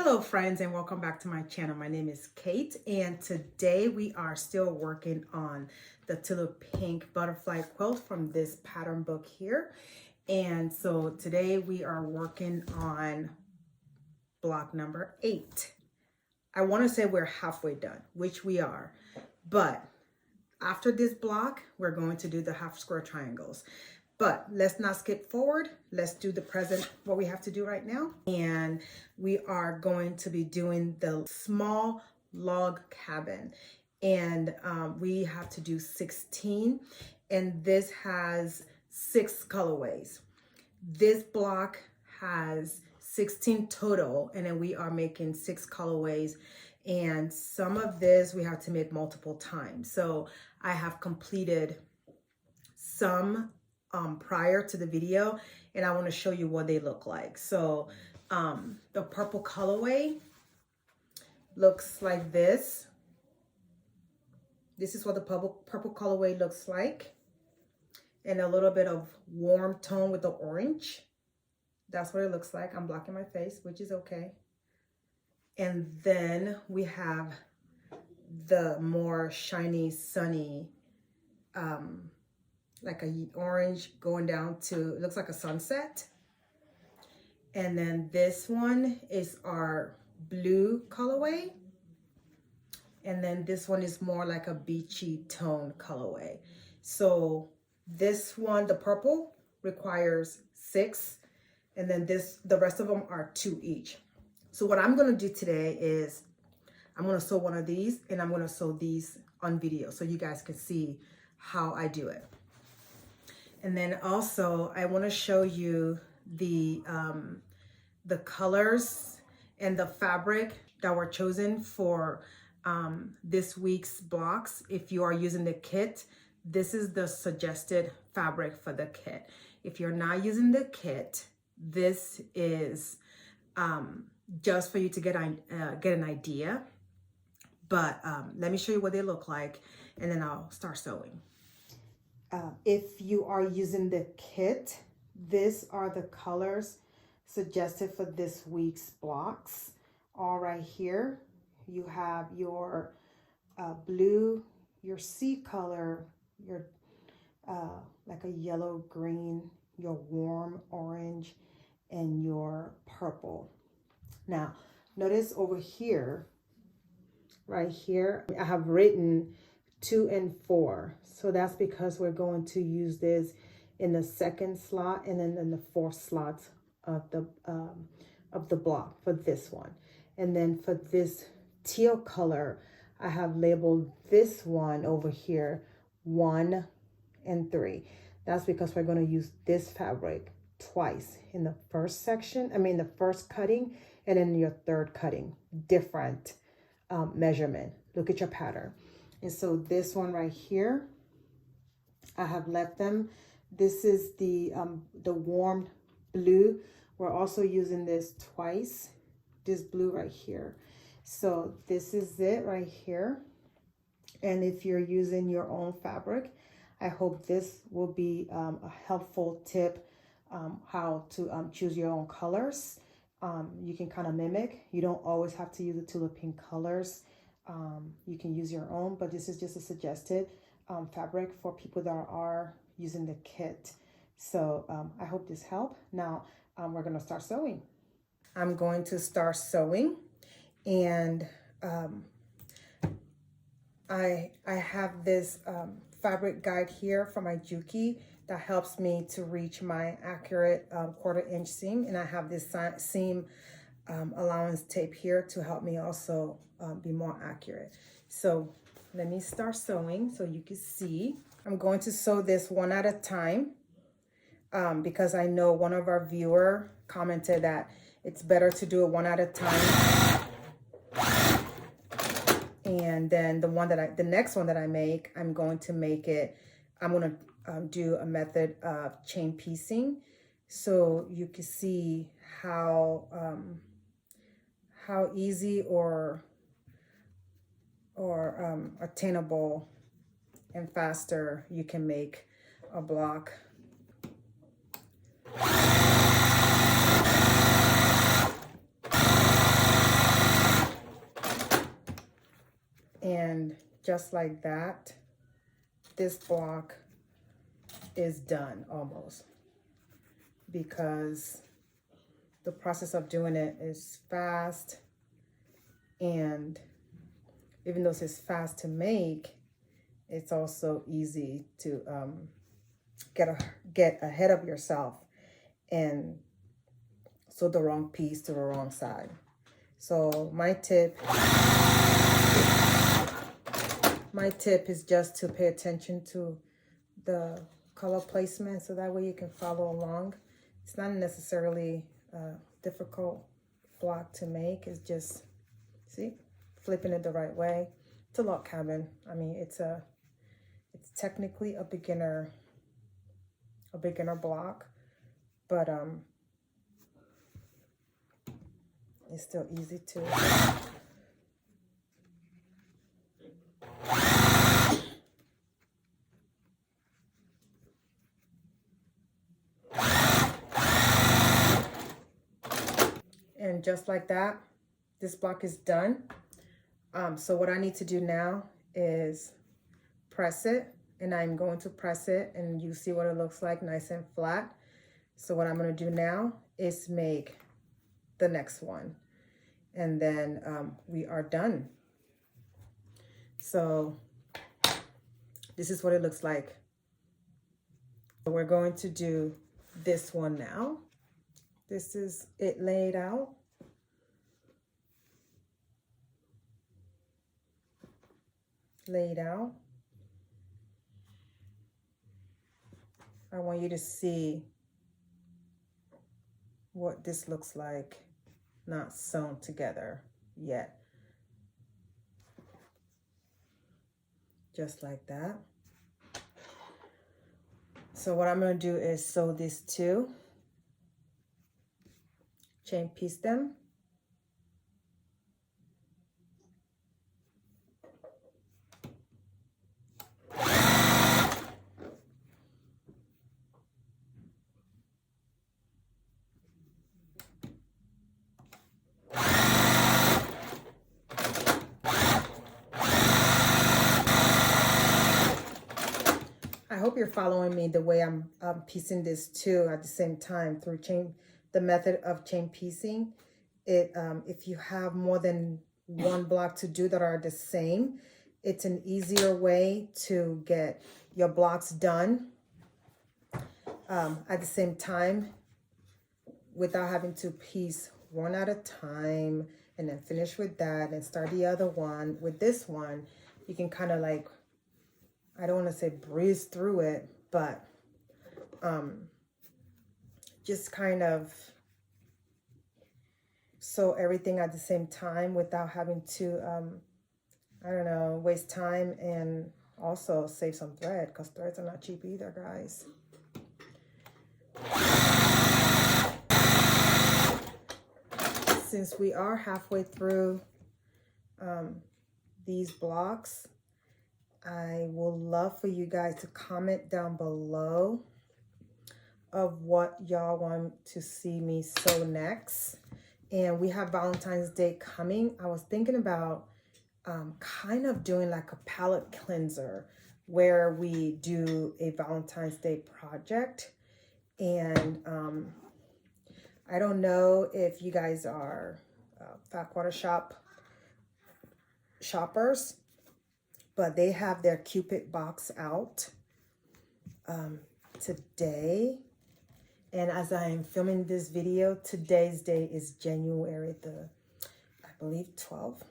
Hello friends, and welcome back to my channel. My name is Kate, and today we are still working on the Tula Pink Butterfly quilt from this pattern book here. And so today we are working on block number 8. I want to say we're halfway done, which we are, but after this block we're going to do the half square triangles. But let's not skip forward. Let's do the present, what we have to do right now. And we are going to be doing the small log cabin. And we have to do 16. And this has 6 colorways. This block has 16 total. And then we are making 6 colorways. And some of this we have to make multiple times. So I have completed some prior to the video, and I want to show you what they look like. So the purple colorway looks like this. This is what the purple colorway looks like, and a little bit of warm tone with the orange. That's what it looks like. I'm blocking my face, which is okay. And then we have the more shiny, sunny, like a orange going down to, it looks like a sunset. And then this one is our blue colorway. And then this one is more like a beachy tone colorway. So this one, the purple, requires 6. And then the rest of them are 2 each. So what I'm gonna do today is I'm gonna sew one of these, and I'm gonna sew these on video so you guys can see how I do it. And then also I want to show you the colors and the fabric that were chosen for this week's blocks. If you are using the kit, this is the suggested fabric for the kit. If you're not using the kit, this is just for you to get an idea. But let me show you what they look like, and then I'll start sewing. If you are using the kit, these are the colors suggested for this week's blocks. All right, here you have your blue, your sea color, your like a yellow green, your warm orange, and your purple. Now notice over here, right here, I have written 2 and 4. So that's because we're going to use this in the 2nd slot and then in the 4th slot of the block for this one. And then for this teal color, I have labeled this one over here 1 and 3. That's because we're going to use this fabric twice in the first section, the first cutting, and in your 3rd cutting, different measurement. Look at your pattern. And so this one right here, I have left them. This is the warm blue. We're also using this twice, this blue right here. So this is it right here. And if you're using your own fabric, I hope this will be a helpful tip how to choose your own colors. You can kind of mimic. You don't always have to use the Tula Pink colors. You can use your own, but this is just a suggested fabric for people that are using the kit. So I hope this helped. Now we're going to start sewing. I'm going to start sewing, and I have this fabric guide here from my Juki that helps me to reach my accurate 1/4 inch seam, and I have this seam allowance tape here to help me also be more accurate. So let me start sewing so you can see. I'm going to sew this one at a time because I know one of our viewer commented that it's better to do it one at a time. And then the next one that I make, I'm going to do a method of chain piecing so you can see how easy or attainable and faster you can make a block. just like that, this block is done almost, because the process of doing it is fast, and even though it's fast to make, it's also easy to get ahead of yourself and sew the wrong piece to the wrong side. So my tip is just to pay attention to the color placement, so that way you can follow along. It's not necessarily a difficult block to make. It's just, see, flipping it the right way. It's a log cabin. I mean, it's technically a beginner block, but it's still easy to and just like that, this block is done. So what I need to do now is press it, and I'm going to press it, and you see what it looks like, nice and flat. So what I'm going to do now is make the next one, and then we are done. So this is what it looks like. So we're going to do this one now. This is it laid out. I want you to see what this looks like, not sewn together yet. Just like that. So what I'm going to do is sew these two, chain piece them. I hope you're following me the way I'm piecing this too at the same time through the method of chain piecing. If you have more than one block to do that are the same, it's an easier way to get your blocks done at the same time without having to piece one at a time and then finish with that and start the other one. With this one, you can kind of like, I don't want to say breeze through it, but just kind of sew everything at the same time without having to, I don't know, waste time, and also save some thread, because threads are not cheap either, guys. Since we are halfway through these blocks, I will love for you guys to comment down below of what y'all want to see me sew next. And we have Valentine's Day coming. I was thinking about kind of doing like a palette cleanser where we do a Valentine's Day project. And I don't know if you guys are Fat Quarter shoppers, but they have their Cupid box out today. And as I am filming this video, today's day is January I believe 12th.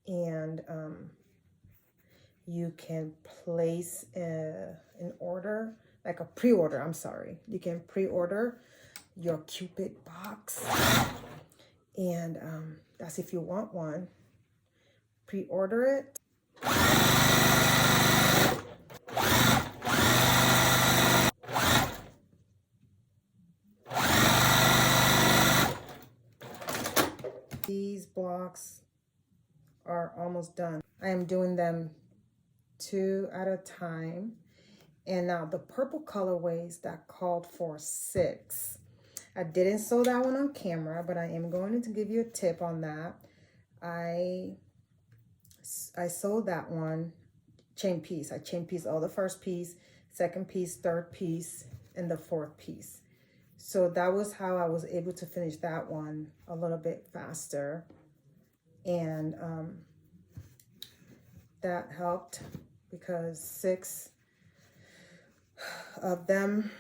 And you can place an order, like a pre-order, I'm sorry. You can pre-order your Cupid box. And that's if you want one. Pre-order it. These blocks are almost done. I am doing them 2 at a time. And now the purple colorways that called for 6. I didn't sew that one on camera, but I am going to give you a tip on that. I sewed that one chain piece. I chain piece all the first piece, second piece, third piece, and the fourth piece. So that was how I was able to finish that one a little bit faster. And that helped because 6 of them,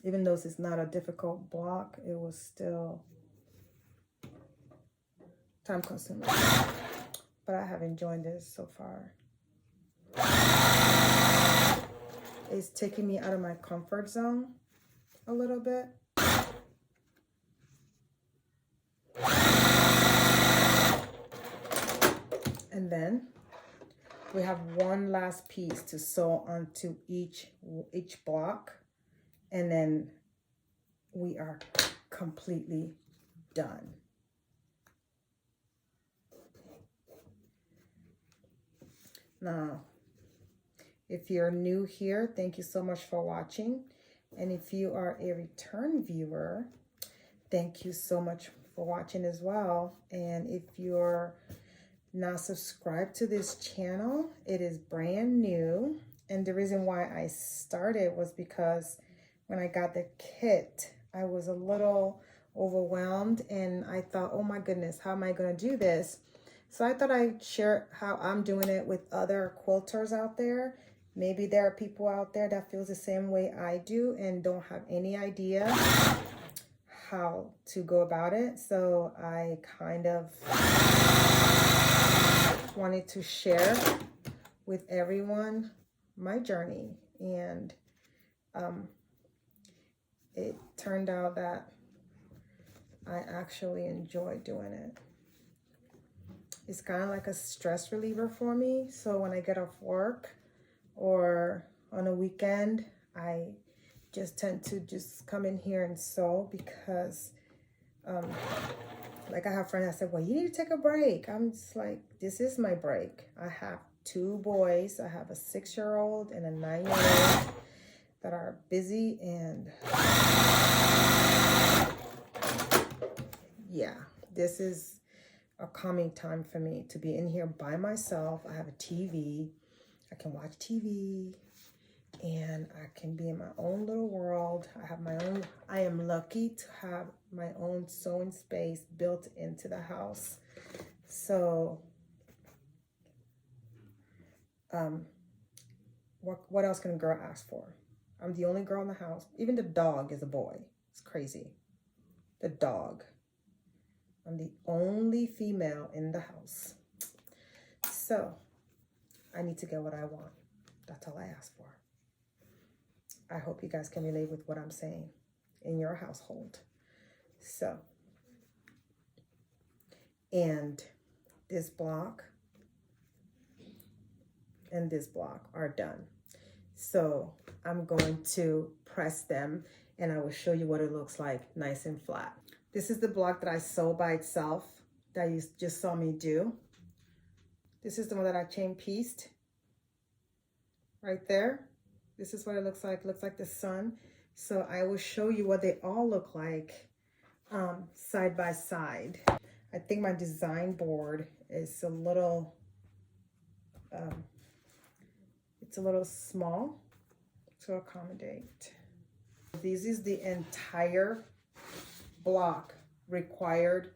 even though it's not a difficult block, it was still time consuming. But I have enjoyed this so far. It's taking me out of my comfort zone a little bit. And then we have one last piece to sew onto each block, and then we are completely done. Now, if you're new here, thank you so much for watching. And if you are a return viewer, thank you so much for watching as well. And if you're not subscribed to this channel, it is brand new. And the reason why I started was because when I got the kit, I was a little overwhelmed and I thought, oh my goodness, how am I going to do this? So I thought I'd share how I'm doing it with other quilters out there. Maybe there are people out there that feels the same way I do and don't have any idea how to go about it. So I kind of wanted to share with everyone my journey. And it turned out that I actually enjoy doing it. It's kind of like a stress reliever for me. So when I get off work or on a weekend, I just tend to just come in here and sew because like I have friends that said, well, you need to take a break. I'm just like, this is my break. I have 2 boys. I have a 6-year-old and a 9-year-old that are busy, and yeah, this is a calming time for me to be in here by myself. I have a TV. I can watch TV and I can be in my own little world. I have my own, I am lucky to have my own sewing space built into the house. So, what else can a girl ask for? I'm the only girl in the house. Even the dog is a boy. It's crazy. The dog. I'm the only female in the house. So, I need to get what I want. That's all I ask for. I hope you guys can relate with what I'm saying in your household. So, and this block and this block are done. So I'm going to press them and I will show you what it looks like nice and flat. This is the block that I sew by itself that you just saw me do. This is the one that I chain pieced right there. This is what it looks like. It looks like the sun. So I will show you what they all look like side by side. I think my design board is a little, it's a little small to accommodate. This is the entire block required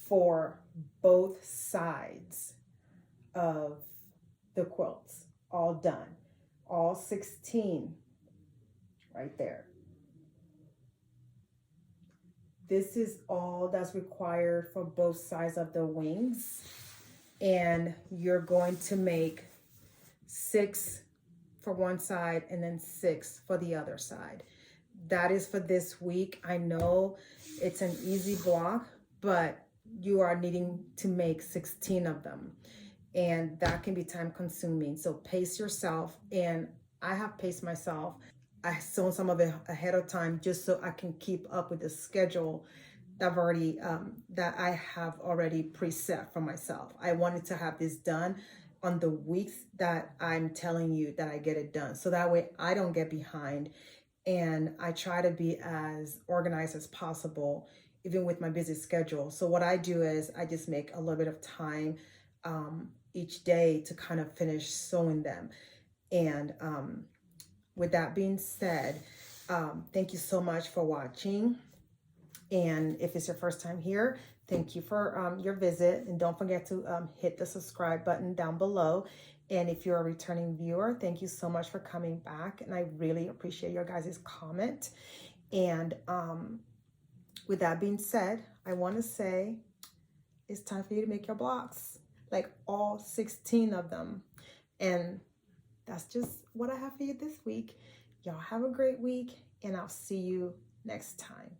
for both sides of the quilts, all done, all 16 right there. This is all that's required for both sides of the wings, and you're going to make 6 for one side and then 6 for the other side. That is for this week. I know it's an easy block, but you are needing to make 16 of them, and that can be time consuming. So pace yourself, and I have paced myself. I sewn some of it ahead of time just so I can keep up with the schedule that I've already that I have already preset for myself. I wanted to have this done on the weeks that I'm telling you that I get it done, so that way I don't get behind, and I try to be as organized as possible even with my busy schedule. So what I do is I just make a little bit of time each day to kind of finish sewing them. And with that being said, thank you so much for watching. And if it's your first time here, thank you for your visit. And don't forget to hit the subscribe button down below. And if you're a returning viewer, thank you so much for coming back. And I really appreciate your guys' comment. And with that being said, I want to say it's time for you to make your blocks, like all 16 of them. And that's just what I have for you this week. Y'all have a great week, and I'll see you next time.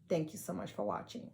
Thank you so much for watching.